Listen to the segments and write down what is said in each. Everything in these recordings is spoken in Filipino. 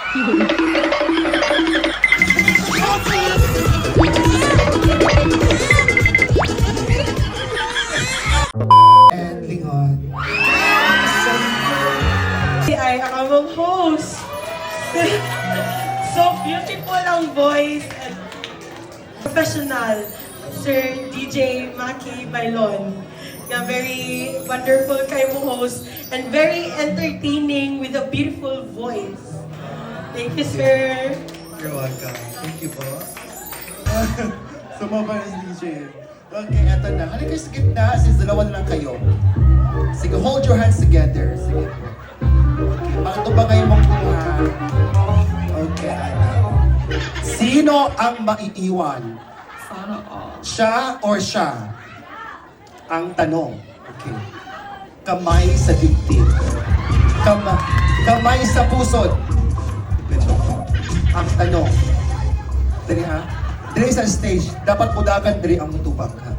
And lingon. Ay, ang among host. So beautiful ang voice and professional, Sir DJ Maki Bailon. Nga very wonderful kayo mo host and very entertaining with a beautiful voice. Thank you, sir. You're welcome. Thank you po. Sumama na si DJ. Okay, eto na. Halika sa gitna since dalawa na lang kayo. Sige, hold your hands together. Sige. Bakit ba kayo mong kuha? Okay, Ana. Sino ang maiiwan? Sana all. Siya or siya? Ang tanong. Okay. Kamay sa dibdib. Kamay sa pusod. Ang tanong. Dali ha? Dali sa stage. Dapat mudagan dali ang mutubag ha?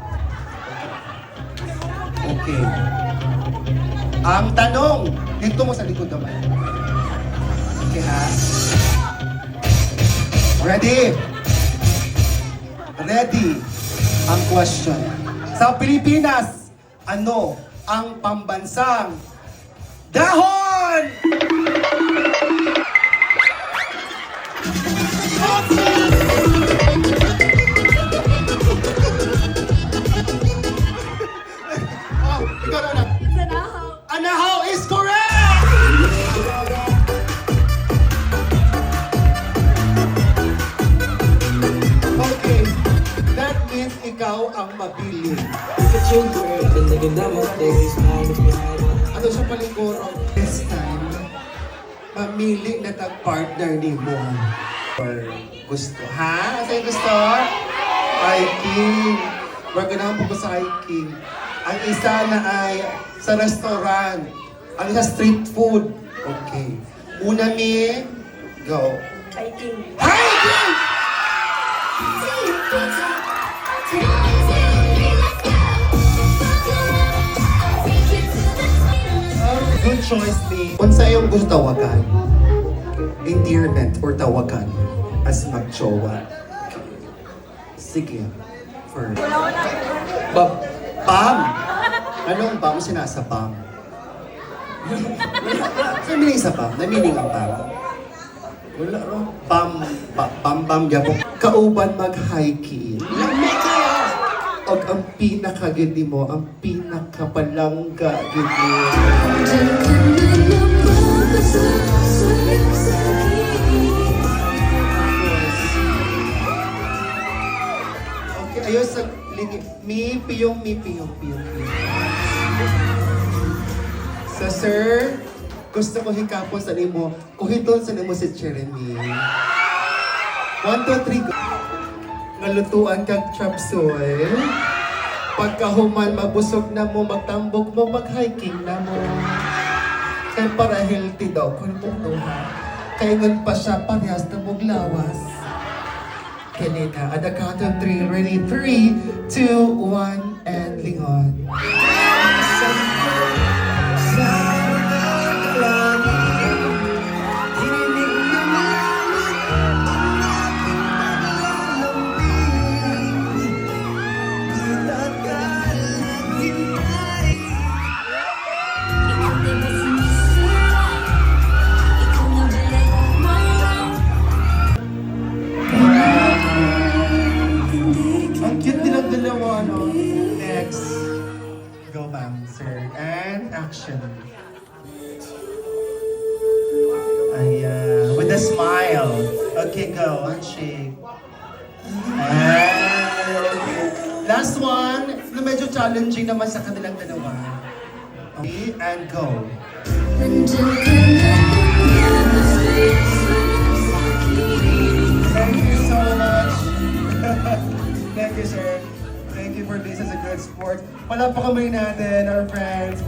Okay. Ang tanong. Dito mo sa likod naman. Okay ha? Ready? Ready? Ang question. Sa Pilipinas, ano ang pambansang dahon? Oh, ikaw na. Anahaw is correct! Okay, that means ikaw ang mabili. Ano sa paliguro? This time, mamili na tag-partner ni mo. Or gusto. Ha? Sa'yo gusto? Hiking. We're gonna po sa hiking. Ang isa na ay sa restaurant. Ang isa street food. Okay. Una mi, go. Hiking. Hiking! Good choice, me. Kung sa iyong gusto tawagan, endearment or tawagan as mag-jowa. Sige. First. Bam! Anong bam sinasa bam? Sa meaning sa bam? Na meaning ang bam? Wala ro. Bam, gyapon. Kauban mag-hiking. Og ang pinakagindi mo, ang pinakapalangga gindi. Okay, ayos sa mi piyong. Sa sir, gusto ko hikapon sa nimo, kuhiton sa nimo si Jeremy. 1, 2, 3, go. Ngalutuan kag chapsoy. Pagkahuman, mabusog na mo, magtambok mo, mag-hiking na mo. Kaya para healthy daw, kung punuha. Kaya ngun pa siya, parehas na mong lawas. Kanina, at the count of 3, ready? 3, 2, 1, and lingon. Ang cute nilang dalawa, no? Next. Go, ma'am, sir. And action. Ayan. With a smile. Okay, go. Handshake. And last one. Na medyo challenging naman sa kanilang dalawa. Okay, and go. Thank you so much. Thank you, sir. Thank you for being such a good sport. Palapakamay natin, our friends.